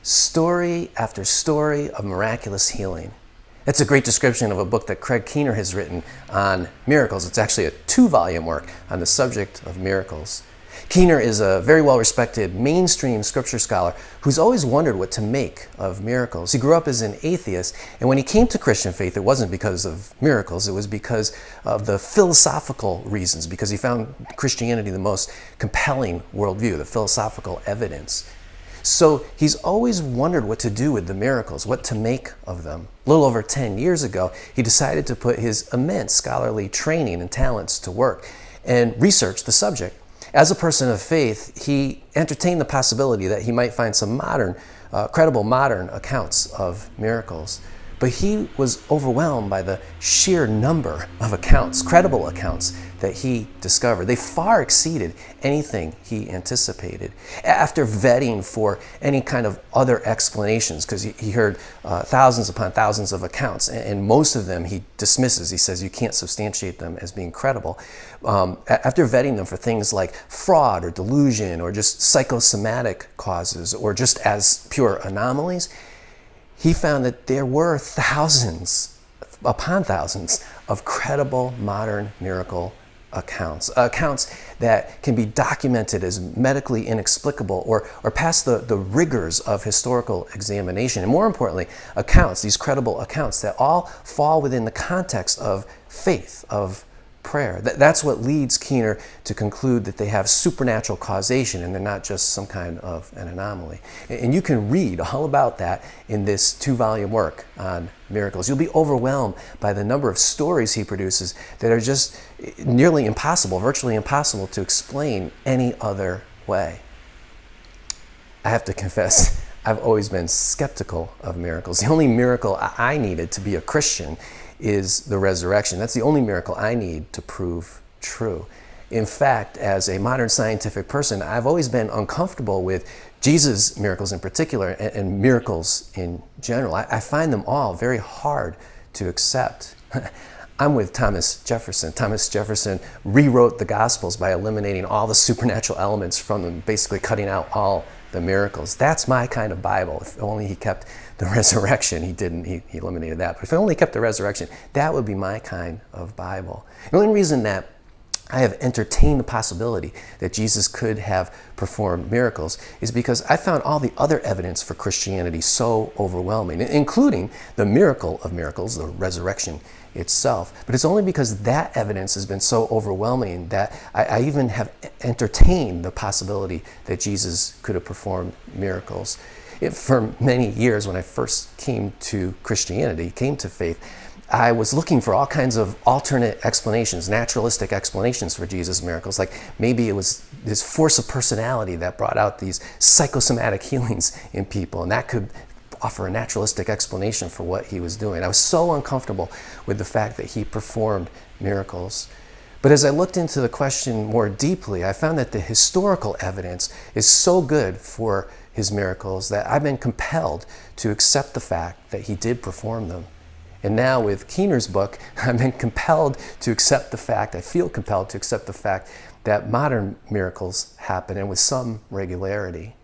story after story of miraculous healing. That's a great description of a book that Craig Keener has written on miracles. It's actually a 2-volume work on the subject of miracles. Keener is a very well-respected mainstream scripture scholar who's always wondered what to make of miracles. He grew up as an atheist, and when he came to Christian faith, it wasn't because of miracles, it was because of the philosophical reasons, because he found Christianity the most compelling worldview, the philosophical evidence. So he's always wondered what to do with the miracles, what to make of them. A little over 10 years ago, he decided to put his immense scholarly training and talents to work and research the subject. As a person of faith, he entertained the possibility that he might find some credible modern accounts of miracles. But he was overwhelmed by the sheer number of accounts, credible accounts, that he discovered. They far exceeded anything he anticipated. After vetting for any kind of other explanations, because he heard thousands upon thousands of accounts, and most of them he dismisses. He says you can't substantiate them as being credible. After vetting them for things like fraud or delusion or just psychosomatic causes or just as pure anomalies, he found that there were thousands upon thousands of credible modern miracle accounts that can be documented as medically inexplicable or past the rigors of historical examination. And more importantly, these credible accounts that all fall within the context of faith, of prayer. That's what leads Keener to conclude that they have supernatural causation and they're not just some kind of an anomaly. And you can read all about that in this 2-volume work on miracles. You'll be overwhelmed by the number of stories he produces that are just nearly impossible, virtually impossible to explain any other way. I have to confess, I've always been skeptical of miracles. The only miracle I needed to be a Christian is the resurrection. That's the only miracle I need to prove true. In fact, as a modern scientific person, I've always been uncomfortable with Jesus' miracles in particular and miracles in general. I find them all very hard to accept. I'm with Thomas Jefferson. Thomas Jefferson rewrote the Gospels by eliminating all the supernatural elements from them, basically cutting out all the miracles. That's my kind of Bible. If only he kept the resurrection. He didn't. He eliminated that. But if he only kept the resurrection, that would be my kind of Bible. The only reason that I have entertained the possibility that Jesus could have performed miracles is because I found all the other evidence for Christianity so overwhelming, including the miracle of miracles, the resurrection itself. But it's only because that evidence has been so overwhelming that I even have entertained the possibility that Jesus could have performed miracles. For many years, when I first came to Christianity, came to faith, I was looking for all kinds of alternate explanations, naturalistic explanations for Jesus' miracles. Like maybe it was his force of personality that brought out these psychosomatic healings in people, and that could offer a naturalistic explanation for what he was doing. I was so uncomfortable with the fact that he performed miracles. But as I looked into the question more deeply, I found that the historical evidence is so good for his miracles that I've been compelled to accept the fact that he did perform them. And now with Keener's book, I've been compelled to accept the fact, I feel compelled to accept the fact that modern miracles happen and with some regularity.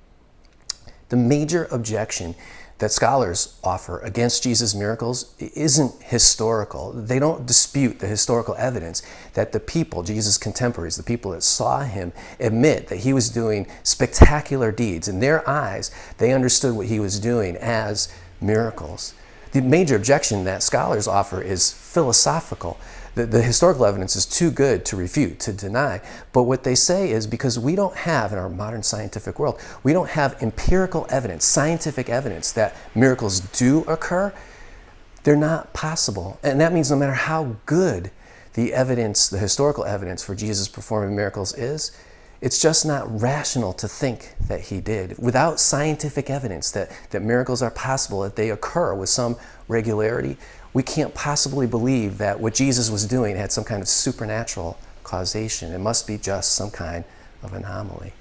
The major objection that scholars offer against Jesus' miracles isn't historical. They don't dispute the historical evidence that the people, Jesus' contemporaries, the people that saw him, admit that he was doing spectacular deeds. In their eyes, they understood what he was doing as miracles. The major objection that scholars offer is philosophical. The historical evidence is too good to refute, to deny. But what they say is because we don't have, in our modern scientific world, we don't have empirical evidence, scientific evidence that miracles do occur, they're not possible. And that means no matter how good the evidence, the historical evidence for Jesus performing miracles is, it's just not rational to think that he did. Without scientific evidence that miracles are possible, that they occur with some regularity, we can't possibly believe that what Jesus was doing had some kind of supernatural causation. It must be just some kind of anomaly.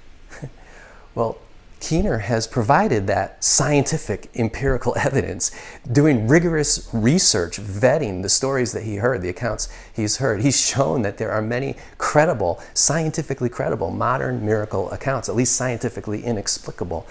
Well, Keener has provided that scientific, empirical evidence, doing rigorous research, vetting the stories that he heard, the accounts he's heard. He's shown that there are many credible, scientifically credible, modern miracle accounts, at least scientifically inexplicable.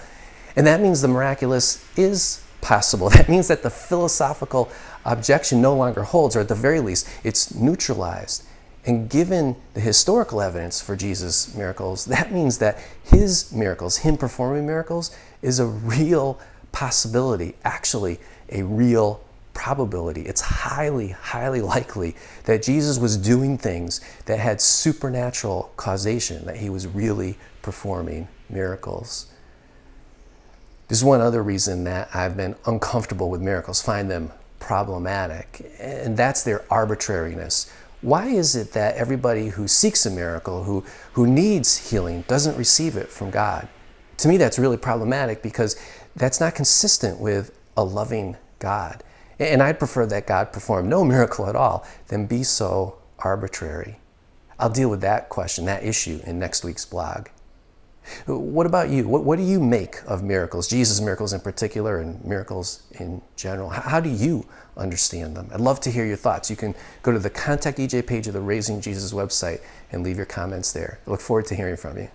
And that means the miraculous is possible. That means that the philosophical objection no longer holds, or at the very least, it's neutralized. And given the historical evidence for Jesus' miracles, that means that his miracles, him performing miracles, is a real possibility, actually a real probability. It's highly, highly likely that Jesus was doing things that had supernatural causation, that he was really performing miracles. There's one other reason that I've been uncomfortable with miracles, find them problematic, and that's their arbitrariness. Why is it that everybody who seeks a miracle, who needs healing, doesn't receive it from God? To me, that's really problematic because that's not consistent with a loving God. And I'd prefer that God perform no miracle at all than be so arbitrary. I'll deal with that question, that issue, in next week's blog. What about you? What do you make of miracles, Jesus' miracles in particular and miracles in general? How do you understand them? I'd love to hear your thoughts. You can go to the Contact EJ page of the Raising Jesus website and leave your comments there. I look forward to hearing from you.